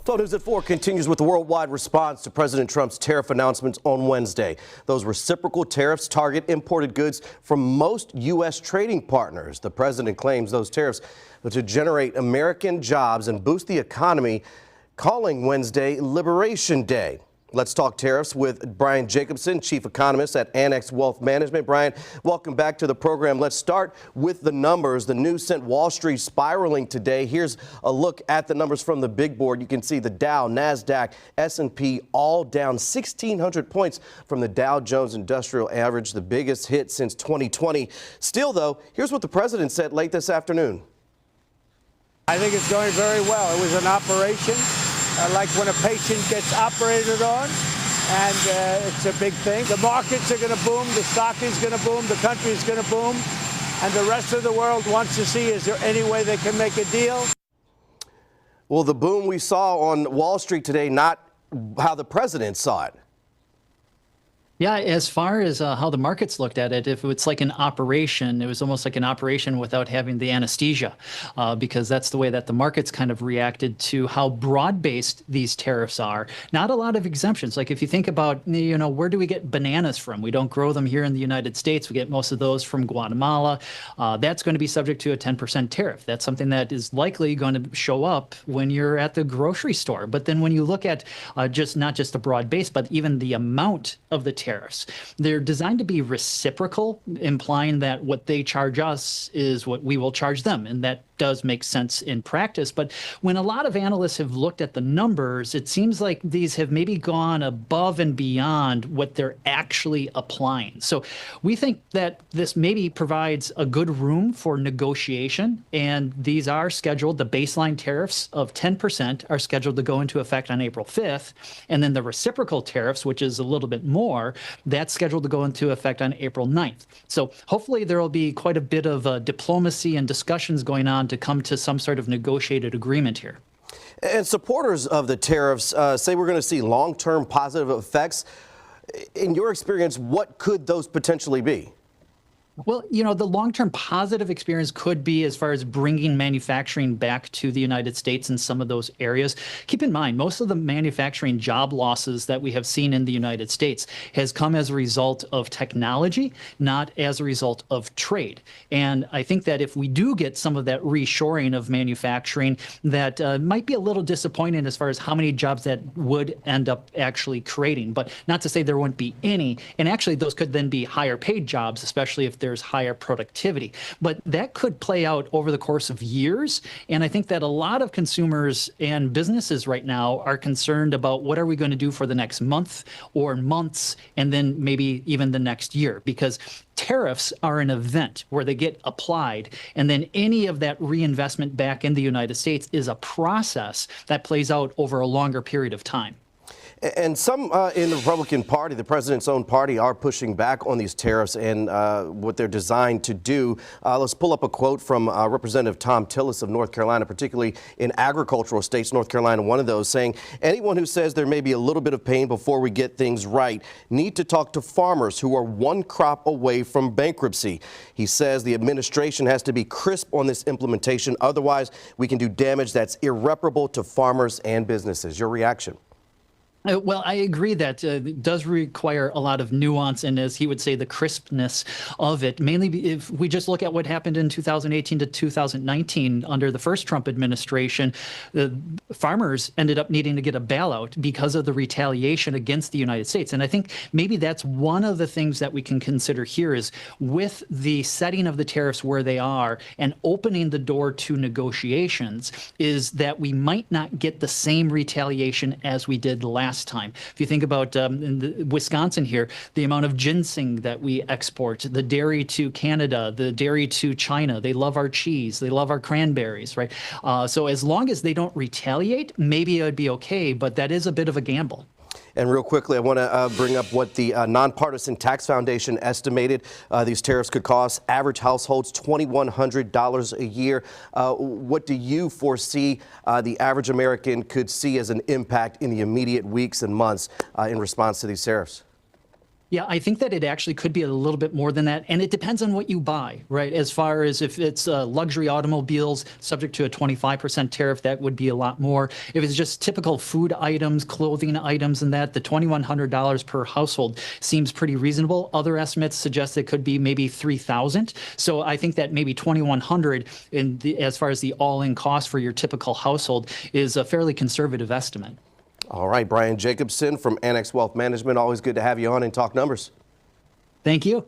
12 News at 4 continues with the worldwide response to President Trump's tariff announcements on Wednesday. Those reciprocal tariffs target imported goods from most U.S. trading partners. The president claims those tariffs to generate American jobs and boost the economy, calling Wednesday Liberation Day. Let's talk tariffs with Brian Jacobson, chief economist at Annex Wealth Management. Brian, welcome back to the program. Let's start with the numbers. The news sent Wall Street spiraling today. Here's a look at the numbers from the big board. You can see the Dow, NASDAQ, S&P all down 1,600 points from the Dow Jones Industrial Average, the biggest hit since 2020. Still, though, here's what the president said late this afternoon. I think it's going very well. It was an operation. Like when a patient gets operated on, and it's a big thing. The markets are going to boom, the stock is going to boom, the country is going to boom, and the rest of the world wants to see, is there any way they can make a deal? Well, the boom we saw on Wall Street today, not how the president saw it. Yeah, as far as how the markets looked at it, if it's like an operation, it was almost like an operation without having the anesthesia, because that's the way that the markets kind of reacted to how broad-based these tariffs are. Not a lot of exemptions. Like if you think about, where do we get bananas from? We don't grow them here in the United States. We get most of those from Guatemala. That's going to be subject to a 10% tariff. That's something that is likely going to show up when you're at the grocery store. But then when you look at not just the broad base, but even the amount of the tariffs, they're designed to be reciprocal, implying that what they charge us is what we will charge them. And that does make sense in practice. But when a lot of analysts have looked at the numbers, it seems like these have maybe gone above and beyond what they're actually applying. So we think that this maybe provides a good room for negotiation. And these are scheduled, the baseline tariffs of 10% are scheduled to go into effect on April 5th. And then the reciprocal tariffs, which is a little bit more, that's scheduled to go into effect on April 9th. So hopefully there will be quite a bit of diplomacy and discussions going on to come to some sort of negotiated agreement here. And supporters of the tariffs say we're going to see long-term positive effects. In your experience, what could those potentially be? Well, the long-term positive experience could be as far as bringing manufacturing back to the United States in some of those areas. Keep in mind, most of the manufacturing job losses that we have seen in the United States has come as a result of technology, not as a result of trade. And I think that if we do get some of that reshoring of manufacturing, that might be a little disappointing as far as how many jobs that would end up actually creating. But not to say there wouldn't be any. And actually, those could then be higher paid jobs, especially if there's higher productivity. But that could play out over the course of years. And I think that a lot of consumers and businesses right now are concerned about what are we going to do for the next month or months, and then maybe even the next year, because tariffs are an event where they get applied, and then any of that reinvestment back in the United States is a process that plays out over a longer period of time. And some in the Republican Party, the president's own party, are pushing back on these tariffs and what they're designed to do. Let's pull up a quote from Representative Thom Tillis of North Carolina, particularly in agricultural states, North Carolina, one of those, saying, anyone who says there may be a little bit of pain before we get things right need to talk to farmers who are one crop away from bankruptcy. He says the administration has to be crisp on this implementation. Otherwise, we can do damage that's irreparable to farmers and businesses. Your reaction? Well, I agree that it does require a lot of nuance and, as he would say, the crispness of it. Mainly if we just look at what happened in 2018 to 2019 under the first Trump administration, the farmers ended up needing to get a bailout because of the retaliation against the United States. And I think maybe that's one of the things that we can consider here is with the setting of the tariffs where they are and opening the door to negotiations is that we might not get the same retaliation as we did last time. If you think about in Wisconsin here, the amount of ginseng that we export, the dairy to Canada, the dairy to China, they love our cheese, they love our cranberries, right? So as long as they don't retaliate, maybe it would be okay, but that is a bit of a gamble. And real quickly, I want to bring up what the Nonpartisan Tax Foundation estimated these tariffs could cost average households $2,100 a year. What do you foresee the average American could see as an impact in the immediate weeks and months in response to these tariffs? Yeah, I think that it actually could be a little bit more than that. And it depends on what you buy, right? As far as if it's luxury automobiles subject to a 25% tariff, that would be a lot more. If it's just typical food items, clothing items, and that, the $2,100 per household seems pretty reasonable. Other estimates suggest it could be maybe $3,000. So I think that maybe $2,100 as far as the all-in cost for your typical household is a fairly conservative estimate. All right, Brian Jacobson from Annex Wealth Management. Always good to have you on and talk numbers. Thank you.